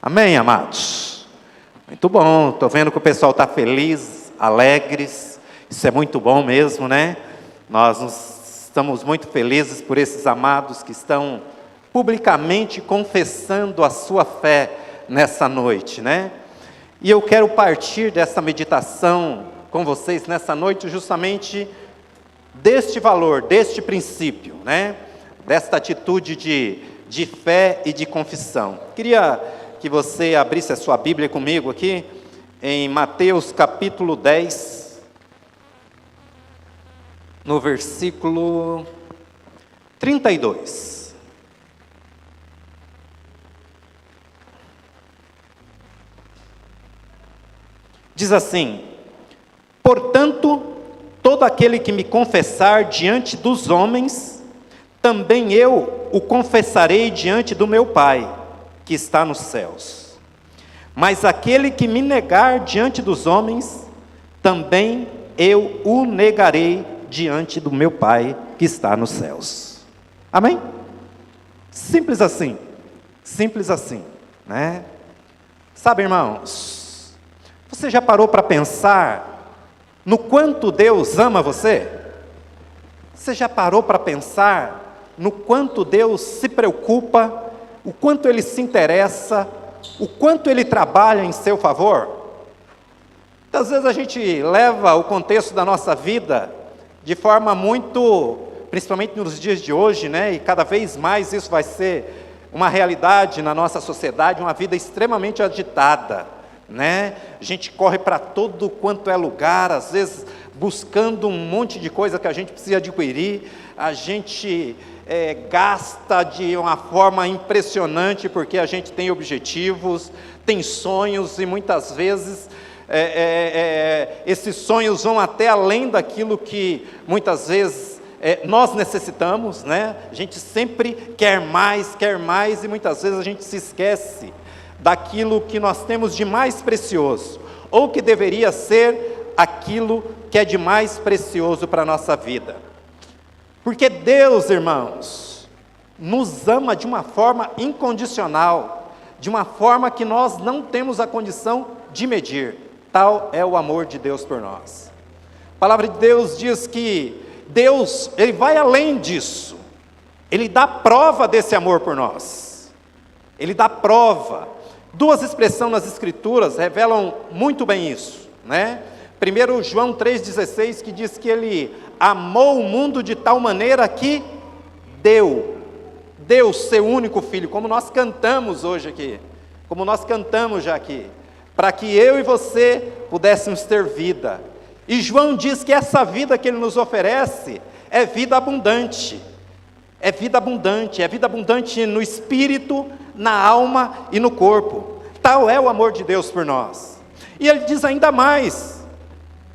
Amém, amados? Muito bom, estou vendo que o pessoal está feliz, alegres, isso é muito bom mesmo, né? Nós estamos muito felizes por esses amados que estão publicamente confessando a sua fé nessa noite, né? E eu quero partir dessa meditação com vocês nessa noite justamente deste valor, deste princípio, né? Desta atitude de fé e de confissão. Queria que você abrisse a sua Bíblia comigo aqui, em Mateus capítulo 10, no versículo 32. Diz assim: portanto, todo aquele que me confessar diante dos homens, também eu o confessarei diante do meu Pai, que está nos céus. Mas aquele que me negar diante dos homens, também eu o negarei diante do meu Pai, que está nos céus. Amém? Simples assim, né? Sabe, irmãos, você já parou para pensar no quanto Deus ama você? Você já parou para pensar no quanto Deus se preocupa, o quanto Ele se interessa, o quanto Ele trabalha em seu favor? Às vezes a gente leva o contexto da nossa vida de forma muito, principalmente nos dias de hoje, né? E cada vez mais isso vai ser uma realidade na nossa sociedade, uma vida extremamente agitada, né? A gente corre para todo quanto é lugar, às vezes buscando um monte de coisa que a gente precisa adquirir, a gente gasta de uma forma impressionante, porque a gente tem objetivos, tem sonhos, e muitas vezes esses sonhos vão até além daquilo que muitas vezes nós necessitamos, né? A gente sempre quer mais, e muitas vezes a gente se esquece daquilo que nós temos de mais precioso, ou que deveria ser aquilo que é de mais precioso para a nossa vida. Porque Deus, irmãos, nos ama de uma forma incondicional, de uma forma que nós não temos a condição de medir. Tal é o amor de Deus por nós. A palavra de Deus diz que Deus, Ele vai além disso. Ele dá prova desse amor por nós. Ele dá prova. Duas expressões nas Escrituras revelam muito bem isso, né? Primeiro, João 3,16, que diz que Ele amou o mundo de tal maneira que deu seu único Filho, como nós cantamos hoje aqui, como nós cantamos já aqui, para que eu e você pudéssemos ter vida. E João diz que essa vida que Ele nos oferece é vida abundante, é vida abundante no espírito, na alma e no corpo. Tal é o amor de Deus por nós. E Ele diz ainda mais.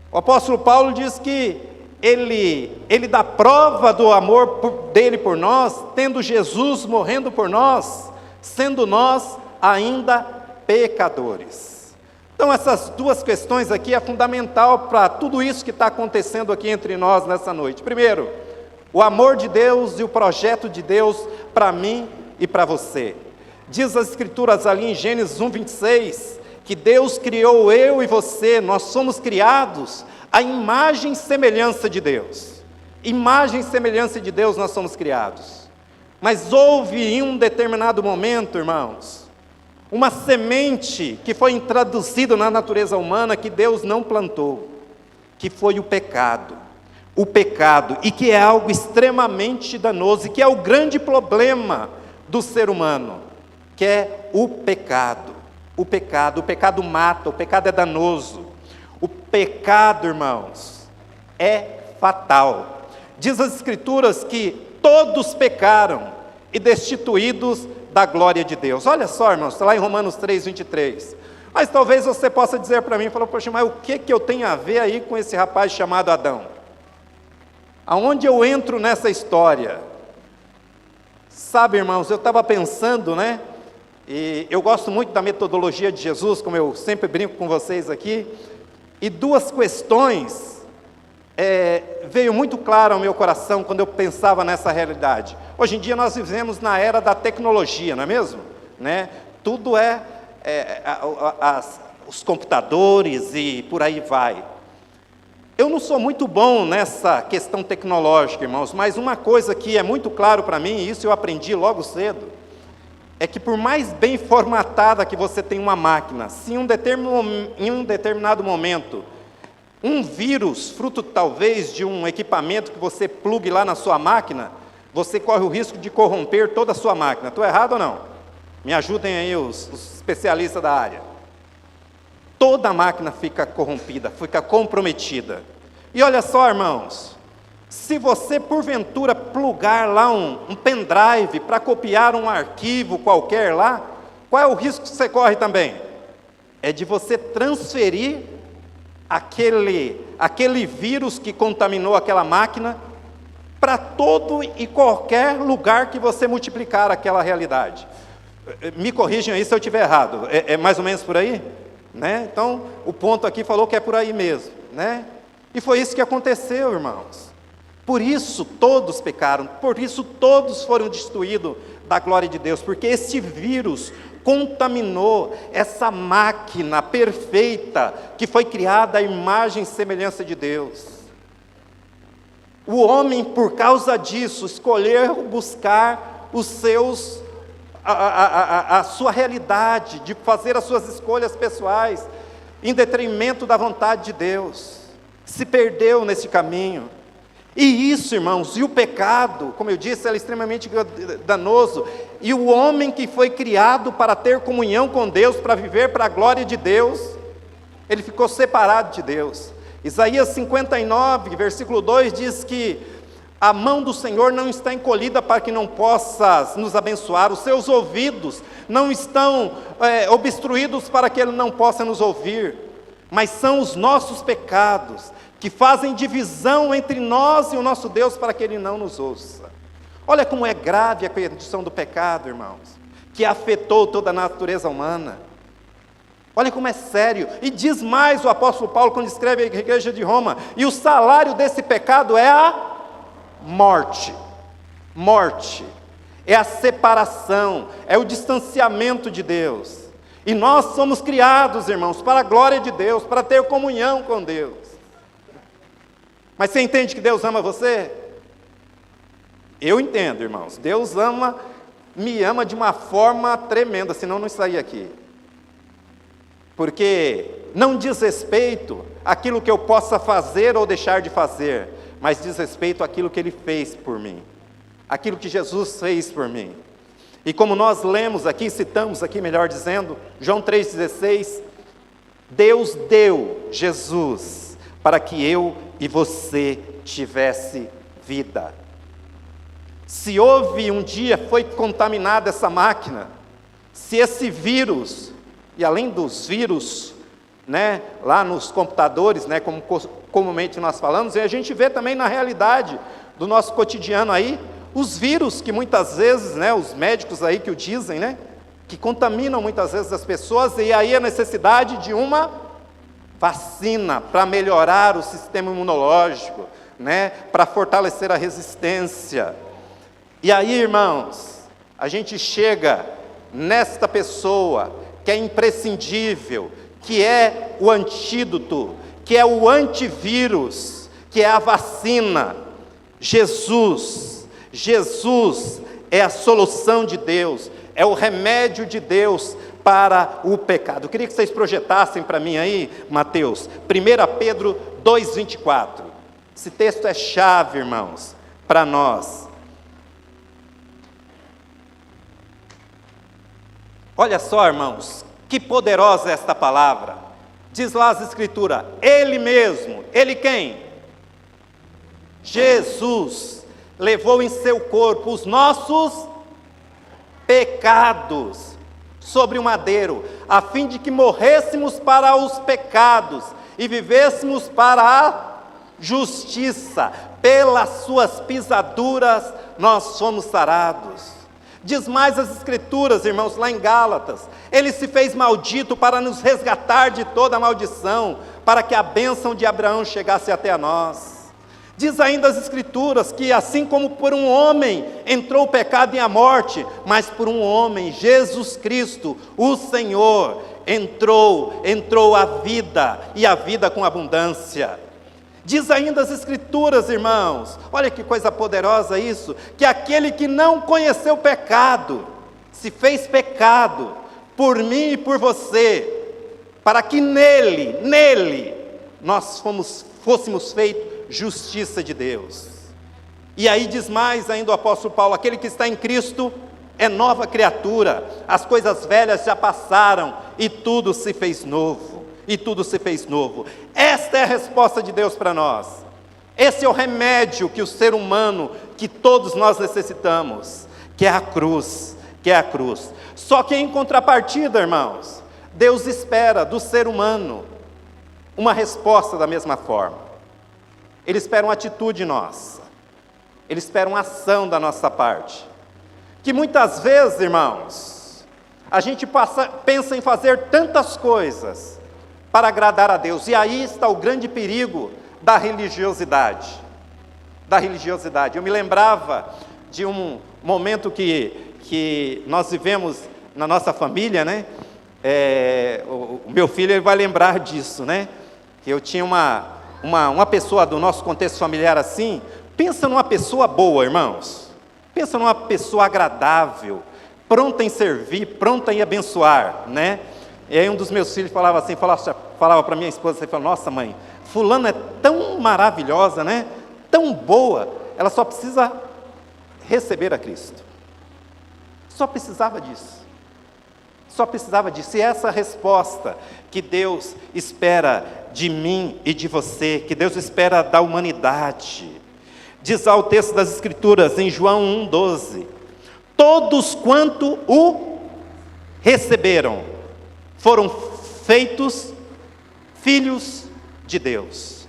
O apóstolo Paulo diz que ele dá prova do amor dele por nós, tendo Jesus morrendo por nós, sendo nós ainda pecadores. Então essas duas questões aqui é fundamental para tudo isso que está acontecendo aqui entre nós nessa noite. Primeiro, o amor de Deus e o projeto de Deus para mim e para você. Diz as Escrituras ali em Gênesis 1:26, que Deus criou eu e você, nós somos criados à imagem e semelhança de Deus. Imagem e semelhança de Deus nós somos criados. Mas houve em um determinado momento, irmãos, uma semente que foi introduzida na natureza humana que Deus não plantou, que foi o pecado, e que é algo extremamente danoso, e que é o grande problema do ser humano, que é o pecado. O pecado mata, o pecado é danoso. O pecado, irmãos, é fatal. Diz as Escrituras que todos pecaram e destituídos da glória de Deus. Olha só, irmãos, está lá em Romanos 3:23. Mas talvez você possa dizer para mim, poxa, mas o que eu tenho a ver aí com esse rapaz chamado Adão? Aonde eu entro nessa história? Sabe, irmãos, eu estava pensando, né? E eu gosto muito da metodologia de Jesus, como eu sempre brinco com vocês aqui, e duas questões veio muito claro ao meu coração quando eu pensava nessa realidade. Hoje em dia nós vivemos na era da tecnologia, não é mesmo? Né? Tudo é os computadores e por aí vai. Eu não sou muito bom nessa questão tecnológica, irmãos, mas uma coisa que é muito claro para mim, e isso eu aprendi logo cedo, é que por mais bem formatada que você tem uma máquina, se em um determinado momento, um vírus, fruto talvez de um equipamento que você plugue lá na sua máquina, você corre o risco de corromper toda a sua máquina. Estou errado ou não? Me ajudem aí os especialistas da área. Toda a máquina fica corrompida, fica comprometida. E olha só, irmãos, se você porventura plugar lá um pendrive para copiar um arquivo qualquer lá, qual é o risco que você corre também? É de você transferir aquele vírus que contaminou aquela máquina para todo e qualquer lugar que você multiplicar aquela realidade. Me corrijam aí se eu estiver errado, é mais ou menos por aí? Né? Então, o ponto aqui falou que é por aí mesmo, né? E foi isso que aconteceu, irmãos. Por isso todos pecaram, por isso todos foram destituídos da glória de Deus, porque esse vírus contaminou essa máquina perfeita que foi criada à imagem e semelhança de Deus. O homem, por causa disso, escolheu buscar a sua realidade, de fazer as suas escolhas pessoais, em detrimento da vontade de Deus, se perdeu nesse caminho. E isso, irmãos, e o pecado, como eu disse, é extremamente danoso, e o homem que foi criado para ter comunhão com Deus, para viver para a glória de Deus, ele ficou separado de Deus. Isaías 59, versículo 2, diz que a mão do Senhor não está encolhida para que não possa nos abençoar, os seus ouvidos não estão obstruídos para que Ele não possa nos ouvir, mas são os nossos pecados que fazem divisão entre nós e o nosso Deus para que Ele não nos ouça. Olha como é grave a condição do pecado, irmãos, que afetou toda a natureza humana. Olha como é sério, e diz mais o apóstolo Paulo quando escreve à igreja de Roma, e o salário desse pecado é a morte, é a separação, é o distanciamento de Deus, e nós somos criados, irmãos, para a glória de Deus, para ter comunhão com Deus. Mas você entende que Deus ama você? Eu entendo, irmãos, Deus me ama de uma forma tremenda, senão não estaria aqui. Porque não diz respeito àquilo que eu possa fazer ou deixar de fazer, mas diz respeito àquilo que Ele fez por mim, aquilo que Jesus fez por mim. E como nós lemos aqui, citamos aqui, melhor dizendo, João 3,16, Deus deu Jesus para que eu e você tivesse vida. Se houve um dia, foi contaminada essa máquina, se esse vírus, e além dos vírus, né, lá nos computadores, né, como comumente nós falamos, e a gente vê também na realidade do nosso cotidiano aí, os vírus que muitas vezes, né, os médicos aí que o dizem, né, que contaminam muitas vezes as pessoas, e aí a necessidade de uma vacina para melhorar o sistema imunológico, né, para fortalecer a resistência. E aí, irmãos, a gente chega nesta pessoa que é imprescindível, que é o antídoto, que é o antivírus, que é a vacina. Jesus é a solução de Deus, é o remédio de Deus para o pecado. Eu queria que vocês projetassem para mim aí, Mateus, 1 Pedro 2,24. Esse texto é chave, irmãos, para nós. Olha só, irmãos, que poderosa é esta palavra. Diz lá as escrituras, Ele mesmo, Ele quem? Jesus levou em seu corpo os nossos pecados sobre o madeiro, a fim de que morrêssemos para os pecados e vivêssemos para a justiça. Pelas suas pisaduras nós fomos sarados. Diz mais as escrituras, irmãos, lá em Gálatas, Ele se fez maldito para nos resgatar de toda a maldição, para que a bênção de Abraão chegasse até a nós. Diz ainda as Escrituras que assim como por um homem entrou o pecado e a morte, mas por um homem, Jesus Cristo, o Senhor, entrou a vida, e a vida com abundância. Diz ainda as Escrituras, irmãos, olha que coisa poderosa isso, que aquele que não conheceu o pecado, se fez pecado, por mim e por você, para que nele, nós fôssemos feitos justiça de Deus. E aí diz mais ainda o apóstolo Paulo, aquele que está em Cristo é nova criatura, as coisas velhas já passaram, e tudo se fez novo, Esta é a resposta de Deus para nós, esse é o remédio que o ser humano, que todos nós necessitamos, que é a cruz, só que em contrapartida, irmãos, Deus espera do ser humano uma resposta da mesma forma. Ele espera uma atitude nossa, Ele espera uma ação da nossa parte, que muitas vezes, irmãos, a gente pensa em fazer tantas coisas para agradar a Deus, e aí está o grande perigo da religiosidade. Eu me lembrava de um momento que nós vivemos na nossa família, né? O meu filho ele vai lembrar disso, né? Que eu tinha uma pessoa do nosso contexto familiar assim. Pensa numa pessoa boa, irmãos, pensa numa pessoa agradável, pronta em servir, pronta em abençoar, né? E aí um dos meus filhos falava para minha esposa, ele falou, nossa mãe, fulana é tão maravilhosa, né? Tão boa, ela só precisa receber a Cristo. Só precisava disso. E essa resposta que Deus espera de mim e de você, que Deus espera da humanidade. Diz lá o texto das Escrituras, em João 1,12, todos quanto o receberam, foram feitos filhos de Deus.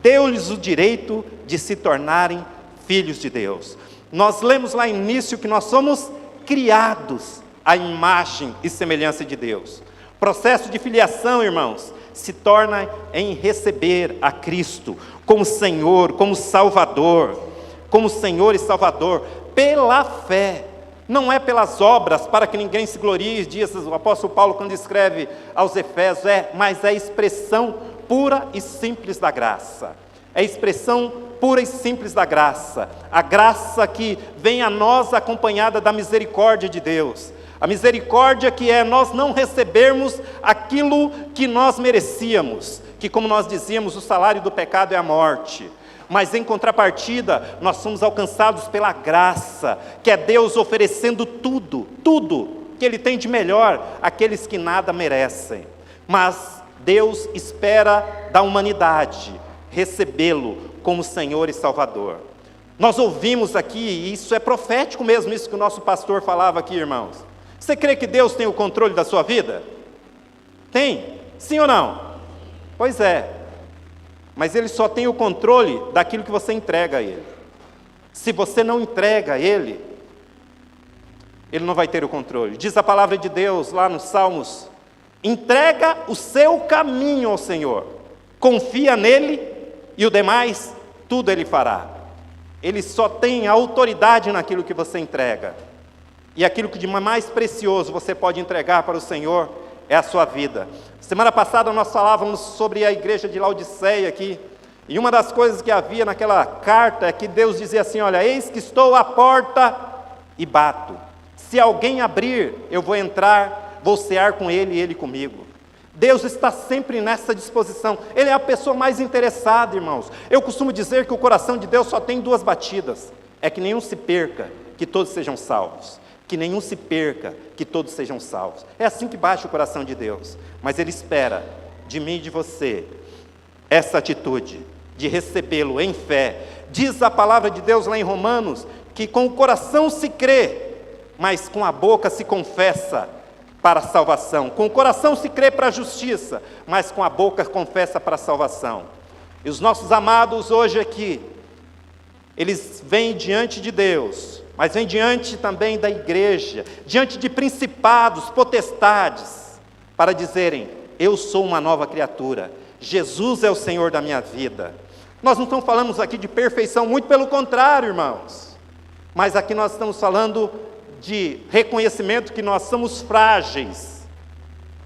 Deu-lhes o direito de se tornarem filhos de Deus. Nós lemos lá no início que nós somos criados à imagem e semelhança de Deus. O processo de filiação, irmãos, se torna em receber a Cristo como Senhor, como Salvador, pela fé, não é pelas obras, para que ninguém se glorie, diz o apóstolo Paulo quando escreve aos Efésios, mas é a expressão pura e simples da graça, a graça que vem a nós acompanhada da misericórdia de Deus, a misericórdia que é nós não recebermos aquilo que nós merecíamos, que como nós dizíamos, o salário do pecado é a morte, mas em contrapartida, nós somos alcançados pela graça, que é Deus oferecendo tudo que Ele tem de melhor àqueles que nada merecem, mas Deus espera da humanidade recebê-lo como Senhor e Salvador. Nós ouvimos aqui, e isso é profético mesmo, isso que o nosso pastor falava aqui, irmãos. Você crê que Deus tem o controle da sua vida? Tem? Sim ou não? Pois é. Mas Ele só tem o controle daquilo que você entrega a Ele. Se você não entrega a Ele, Ele não vai ter o controle. Diz a palavra de Deus lá nos Salmos, entrega o seu caminho ao Senhor, confia nele e o demais, tudo Ele fará. Ele só tem autoridade naquilo que você entrega. E aquilo que de mais precioso você pode entregar para o Senhor é a sua vida. Semana passada nós falávamos sobre a igreja de Laodiceia aqui, e uma das coisas que havia naquela carta é que Deus dizia assim, olha, eis que estou à porta e bato. Se alguém abrir, eu vou entrar, vou cear com ele e ele comigo. Deus está sempre nessa disposição. Ele é a pessoa mais interessada, irmãos. Eu costumo dizer que o coração de Deus só tem duas batidas. É que nenhum se perca, que todos sejam salvos. Que nenhum se perca, que todos sejam salvos. É assim que bate o coração de Deus. Mas Ele espera de mim e de você essa atitude de recebê-lo em fé. Diz a palavra de Deus lá em Romanos, que com o coração se crê, mas com a boca se confessa para a salvação. Com o coração se crê para a justiça, mas com a boca confessa para a salvação. E os nossos amados hoje aqui, eles vêm diante de Deus, mas vêm diante também da igreja, diante de principados, potestades, para dizerem, eu sou uma nova criatura, Jesus é o Senhor da minha vida. Nós não estamos falando aqui de perfeição, muito pelo contrário, irmãos. Mas aqui nós estamos falando de reconhecimento que nós somos frágeis,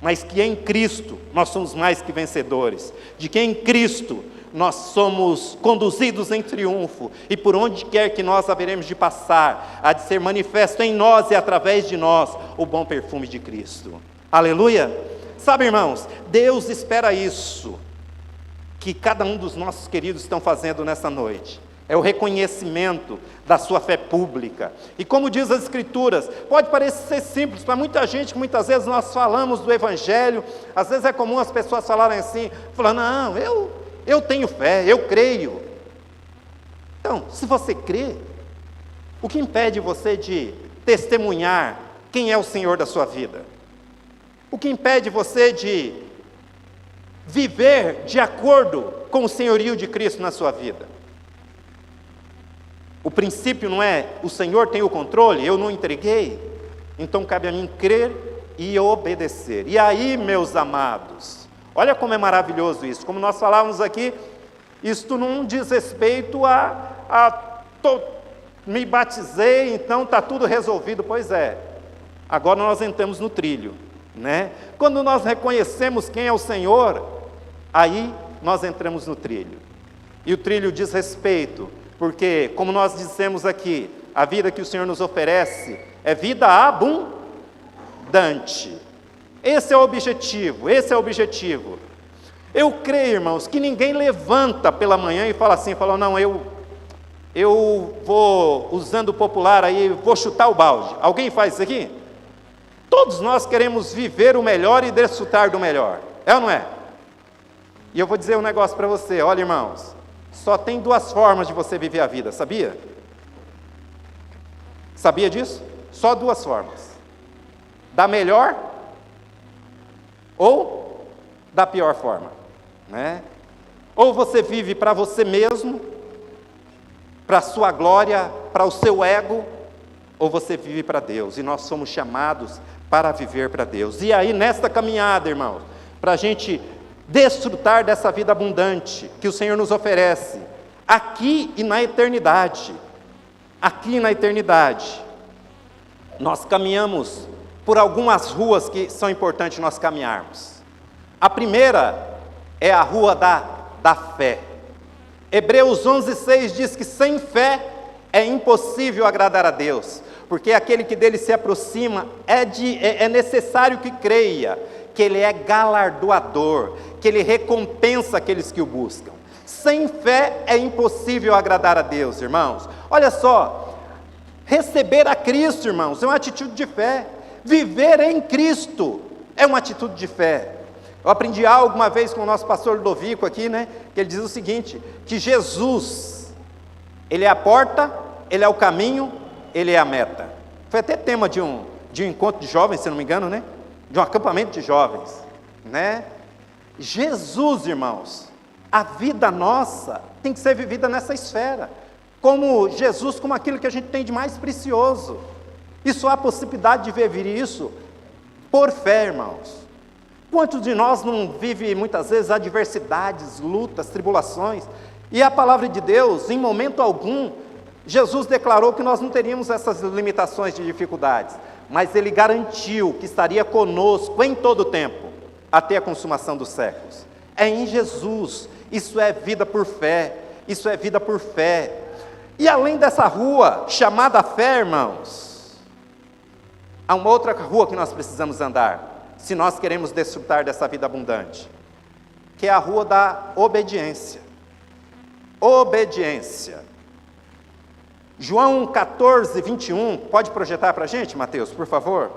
mas que em Cristo nós somos mais que vencedores. De que em Cristo nós somos conduzidos em triunfo, e por onde quer que nós haveremos de passar, há de ser manifesto em nós e através de nós o bom perfume de Cristo. Aleluia! Sabe, irmãos, Deus espera isso, que cada um dos nossos queridos estão fazendo nessa noite. É o reconhecimento da sua fé pública. E como diz as Escrituras, pode parecer simples para muita gente, que muitas vezes nós falamos do Evangelho, às vezes é comum as pessoas falarem assim, falando, não, eu tenho fé, eu creio. Então, se você crê, o que impede você de testemunhar quem é o Senhor da sua vida? O que impede você de viver de acordo com o senhorio de Cristo na sua vida? O princípio não é, o Senhor tem o controle, eu não entreguei, então cabe a mim crer e obedecer. E aí, meus amados, olha como é maravilhoso isso, como nós falávamos aqui, isto não diz respeito me batizei, então está tudo resolvido. Pois é, agora nós entramos no trilho, né? Quando nós reconhecemos quem é o Senhor, aí nós entramos no trilho, e o trilho diz respeito, porque, como nós dissemos aqui, a vida que o Senhor nos oferece é vida abundante. Esse é o objetivo, Eu creio, irmãos, que ninguém levanta pela manhã e fala assim, não, eu vou, usando o popular aí, vou chutar o balde. Alguém faz isso aqui? Todos nós queremos viver o melhor e desfrutar do melhor, é ou não é? E eu vou dizer um negócio para você, olha, irmãos, só tem duas formas de você viver a vida, sabia? Sabia disso? Só duas formas. Da melhor ou da pior forma, né? Ou você vive para você mesmo, para a sua glória, para o seu ego, ou você vive para Deus, e nós somos chamados para viver para Deus. E aí, nesta caminhada, irmãos, para a gente desfrutar dessa vida abundante que o Senhor nos oferece, aqui e na eternidade, nós caminhamos por algumas ruas que são importantes nós caminharmos. A primeira é a rua da fé. Hebreus 11:6 diz que sem fé é impossível agradar a Deus, porque aquele que dele se aproxima é necessário que creia que Ele é galardoador, que Ele recompensa aqueles que o buscam. Sem fé é impossível agradar a Deus, irmãos. Olha só, receber a Cristo, irmãos, é uma atitude de fé. Viver em Cristo é uma atitude de fé. Eu aprendi algo uma vez com o nosso pastor Ludovico aqui, né? Que ele diz o seguinte, que Jesus, Ele é a porta, Ele é o caminho, Ele é a meta. Foi até tema de um encontro de jovens, se não me engano, né? De um acampamento de jovens, né? Jesus, irmãos, a vida nossa tem que ser vivida nessa esfera, como Jesus, como aquilo que a gente tem de mais precioso, e só há possibilidade de viver isso por fé, irmãos. Quantos de nós não vive muitas vezes adversidades, lutas, tribulações, e a palavra de Deus, em momento algum, Jesus declarou que nós não teríamos essas limitações de dificuldades, mas Ele garantiu que estaria conosco em todo o tempo, até a consumação dos séculos. É em Jesus, isso é vida por fé, E além dessa rua, chamada fé, irmãos, há uma outra rua que nós precisamos andar, se nós queremos desfrutar dessa vida abundante, que é a rua da obediência. Obediência. João 14:21, pode projetar para a gente, Mateus, por favor?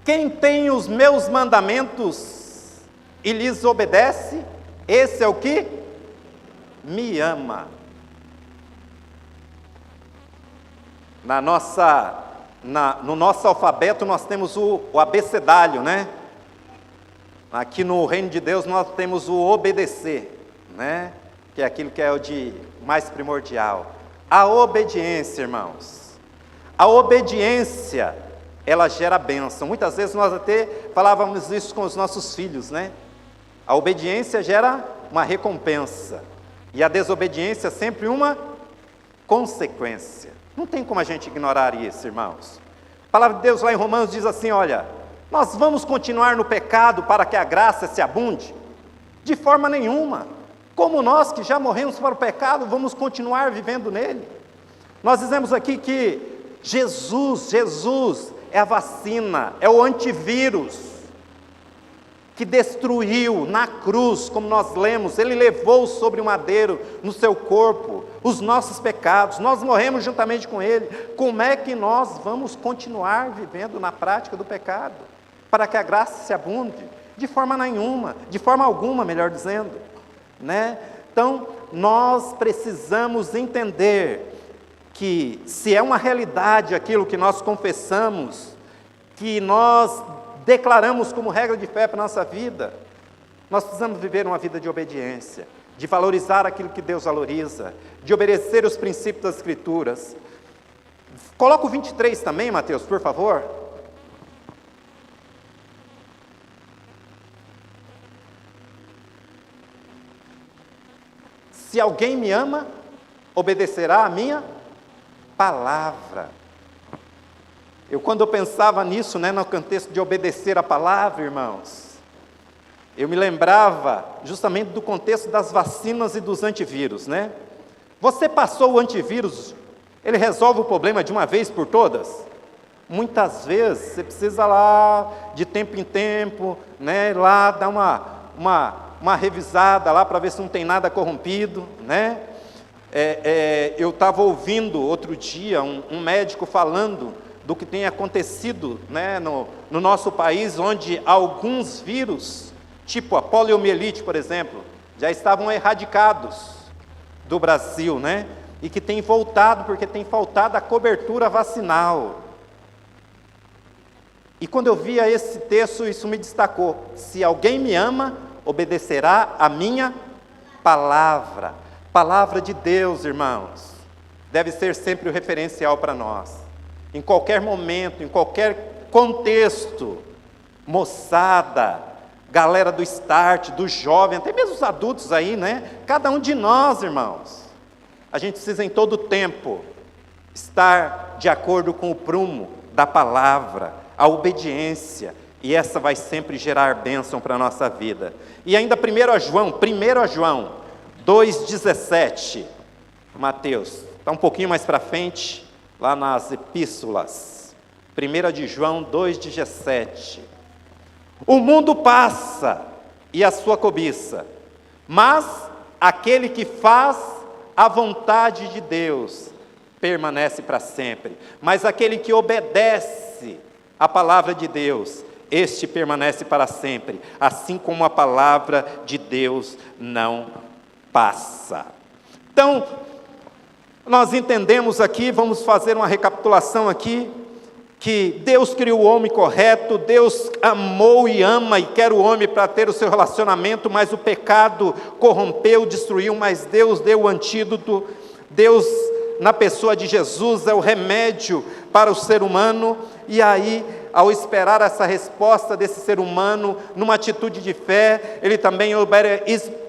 Quem tem os meus mandamentos e lhes obedece, esse é o que me ama. No nosso alfabeto nós temos o abecedário, né? Aqui no reino de Deus nós temos o obedecer, né? Que é aquilo que é o de mais primordial. A obediência, irmãos. A obediência, ela gera bênção. Muitas vezes nós até falávamos isso com os nossos filhos, né? A obediência gera uma recompensa, e a desobediência sempre uma consequência. Não tem como a gente ignorar isso, irmãos. A palavra de Deus lá em Romanos diz assim, olha, nós vamos continuar no pecado para que a graça se abunde? De forma nenhuma. Como nós que já morremos para o pecado, vamos continuar vivendo nele? Nós dizemos aqui que Jesus é a vacina, é o antivírus, que destruiu na cruz, como nós lemos, Ele levou sobre o madeiro, no seu corpo, os nossos pecados, nós morremos juntamente com Ele. Como é que nós vamos continuar vivendo na prática do pecado, para que a graça se abunde? De forma nenhuma, de forma alguma, melhor dizendo, né? Então, nós precisamos entender que, se é uma realidade aquilo que nós confessamos, que nós declaramos como regra de fé para a nossa vida, nós precisamos viver uma vida de obediência, de valorizar aquilo que Deus valoriza, de obedecer os princípios das Escrituras. Coloca o 23 também, Mateus, por favor. Se alguém me ama, obedecerá a minha palavra. Quando eu pensava nisso, no contexto de obedecer a palavra, irmãos, eu me lembrava justamente do contexto das vacinas e dos antivírus, Você passou o antivírus, ele resolve o problema de uma vez por todas? Muitas vezes, você precisa lá, de tempo em tempo, lá dar uma revisada lá, para ver se não tem nada corrompido, eu estava ouvindo outro dia um médico falando do que tem acontecido no nosso país, onde alguns vírus, tipo a poliomielite, por exemplo, já estavam erradicados do Brasil, e que tem voltado, porque tem faltado a cobertura vacinal. E quando eu via esse texto, isso me destacou: se alguém me ama, obedecerá a minha palavra. Palavra de Deus, irmãos, deve ser sempre o referencial para nós. Em qualquer momento, em qualquer contexto, moçada, galera do start, do jovem, até mesmo os adultos aí, Cada um de nós, irmãos, a gente precisa em todo tempo estar de acordo com o prumo da palavra, a obediência, e essa vai sempre gerar bênção para a nossa vida. E ainda 1 João 2,17, Mateus, está um pouquinho mais para frente, lá nas epístolas, 1 de João 2,17, o mundo passa e a sua cobiça, mas aquele que faz a vontade de Deus permanece para sempre, mas aquele que obedece a palavra de Deus, este permanece para sempre, assim como a palavra de Deus não passa. Então, nós entendemos aqui, vamos fazer uma recapitulação aqui, que Deus criou o homem correto, Deus amou e ama e quer o homem para ter o seu relacionamento, mas o pecado corrompeu, destruiu, mas Deus deu o antídoto. Deus, na pessoa de Jesus, é o remédio para o ser humano, e aí, ao esperar essa resposta desse ser humano, numa atitude de fé, ele também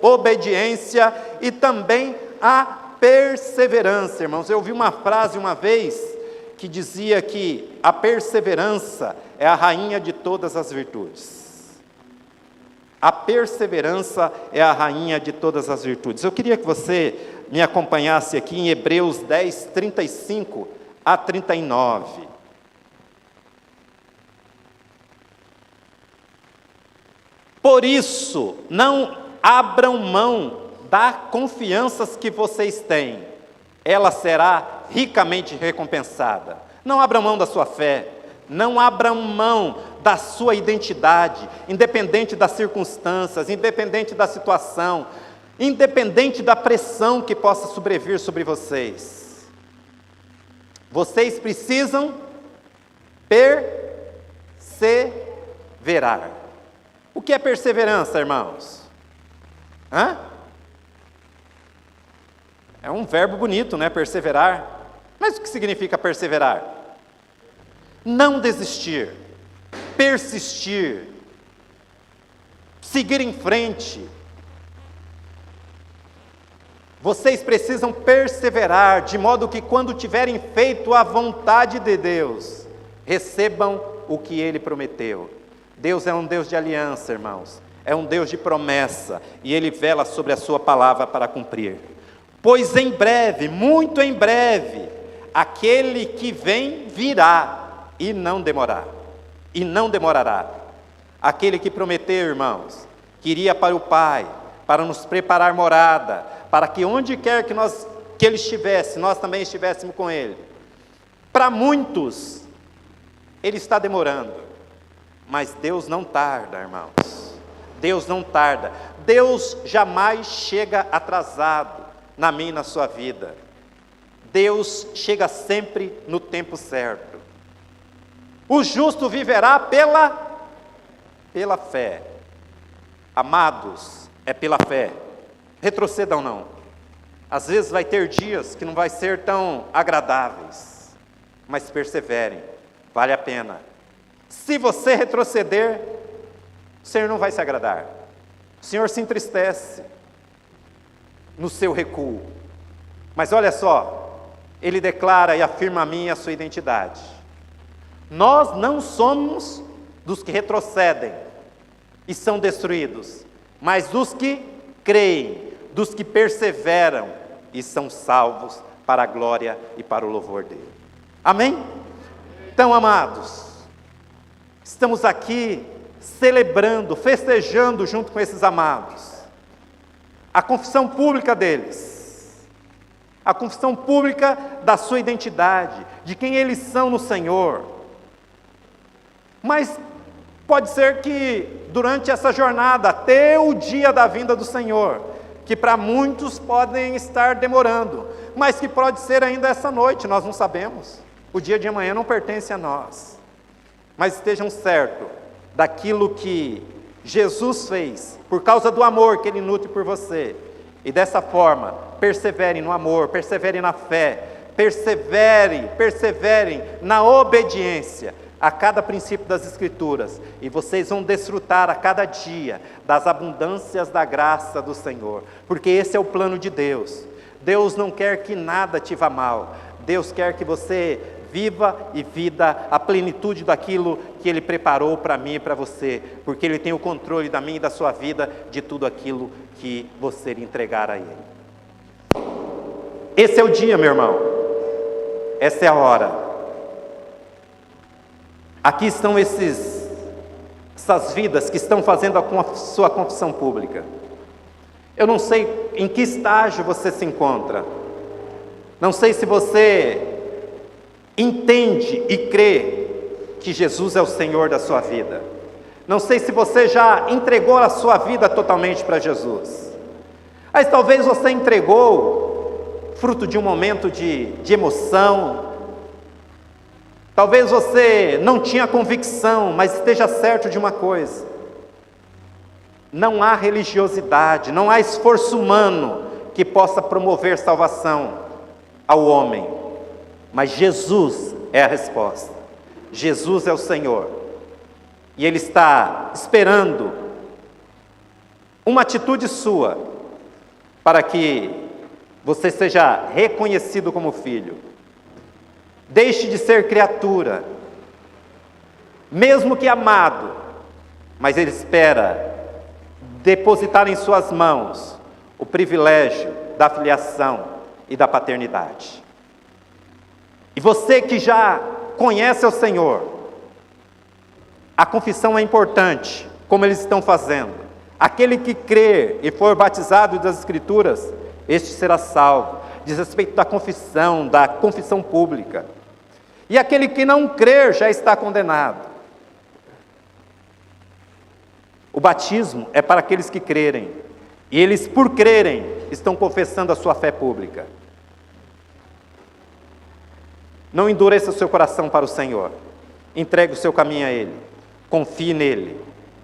obediência e também a perseverança, irmãos. Eu ouvi uma frase uma vez que dizia que a perseverança é a rainha de todas as virtudes. A perseverança é a rainha de todas as virtudes. Eu queria que você me acompanhasse aqui em Hebreus 10, 35 a 39. Por isso, não abram mão das confianças que vocês têm, ela será ricamente recompensada. Não abram mão da sua fé, não abram mão da sua identidade, independente das circunstâncias, independente da situação, independente da pressão que possa sobrevir sobre vocês. Vocês precisam perseverar. O que é perseverança, irmãos? É um verbo bonito, perseverar. Mas o que significa perseverar? Não desistir, persistir, seguir em frente. Vocês precisam perseverar, de modo que quando tiverem feito a vontade de Deus, recebam o que Ele prometeu. Deus é um Deus de aliança, irmãos. É um Deus de promessa, e Ele vela sobre a sua palavra para cumprir. Pois em breve, muito em breve, aquele que vem virá, e não demorará. Aquele que prometeu, irmãos, que iria para o Pai, para nos preparar morada, para que onde quer que Ele estivesse, nós também estivéssemos com Ele. Para muitos, Ele está demorando, mas Deus não tarda, irmãos. Deus não tarda. Deus jamais chega atrasado na minha e na sua vida. Deus chega sempre no tempo certo. O justo viverá pela fé. Amados, é pela fé. Retrocedam não. Às vezes vai ter dias que não vai ser tão agradáveis, mas perseverem, vale a pena. Se você retroceder, o Senhor não vai se agradar. O Senhor se entristece no seu recuo. Mas olha só, Ele declara e afirma a mim e a sua identidade. Nós não somos dos que retrocedem e são destruídos, mas dos que creem, dos que perseveram e são salvos para a glória e para o louvor dele. Amém? Então, amados, estamos aqui celebrando, festejando junto com esses amados, a confissão pública deles, a confissão pública da sua identidade, de quem eles são no Senhor. Mas pode ser que durante essa jornada, até o dia da vinda do Senhor, que para muitos podem estar demorando, mas que pode ser ainda essa noite, nós não sabemos. O dia de amanhã não pertence a nós. Mas estejam certos daquilo que Jesus fez, por causa do amor que Ele nutre por você. E dessa forma, perseverem no amor, perseverem na fé, perseverem na obediência a cada princípio das Escrituras, e vocês vão desfrutar a cada dia das abundâncias da graça do Senhor, porque esse é o plano de Deus. Deus não quer que nada te vá mal, Deus quer que você viva e vida a plenitude daquilo que Ele preparou para mim e para você, porque Ele tem o controle da minha e da sua vida, de tudo aquilo que você lhe entregar a Ele. Esse é o dia, meu irmão, essa é a hora. Aqui estão essas vidas que estão fazendo a sua confissão pública. Eu não sei em que estágio você se encontra. Não sei se você entende e crê que Jesus é o Senhor da sua vida. Não sei se você já entregou a sua vida totalmente para Jesus. Mas talvez você entregou fruto de um momento de emoção. Talvez você não tinha convicção, mas esteja certo de uma coisa: não há religiosidade, não há esforço humano que possa promover salvação ao homem, mas Jesus é a resposta. Jesus é o Senhor, e Ele está esperando uma atitude sua, para que você seja reconhecido como filho. Deixe de ser criatura, mesmo que amado, mas Ele espera depositar em suas mãos o privilégio da filiação e da paternidade. E você que já conhece o Senhor, a confissão é importante, como eles estão fazendo. Aquele que crer e for batizado das Escrituras, este será salvo. Diz respeito da confissão pública. E aquele que não crer já está condenado. O batismo é para aqueles que crerem, e eles, por crerem, estão confessando a sua fé pública. Não endureça o seu coração para o Senhor, entregue o seu caminho a Ele, confie nele,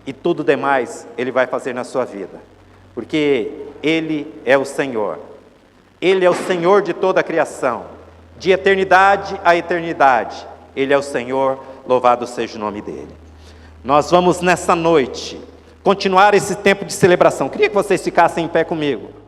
e tudo demais Ele vai fazer na sua vida, porque Ele é o Senhor. Ele é o Senhor de toda a criação, de eternidade a eternidade. Ele é o Senhor, louvado seja o nome dele. Nós vamos nessa noite continuar esse tempo de celebração. Queria que vocês ficassem em pé comigo.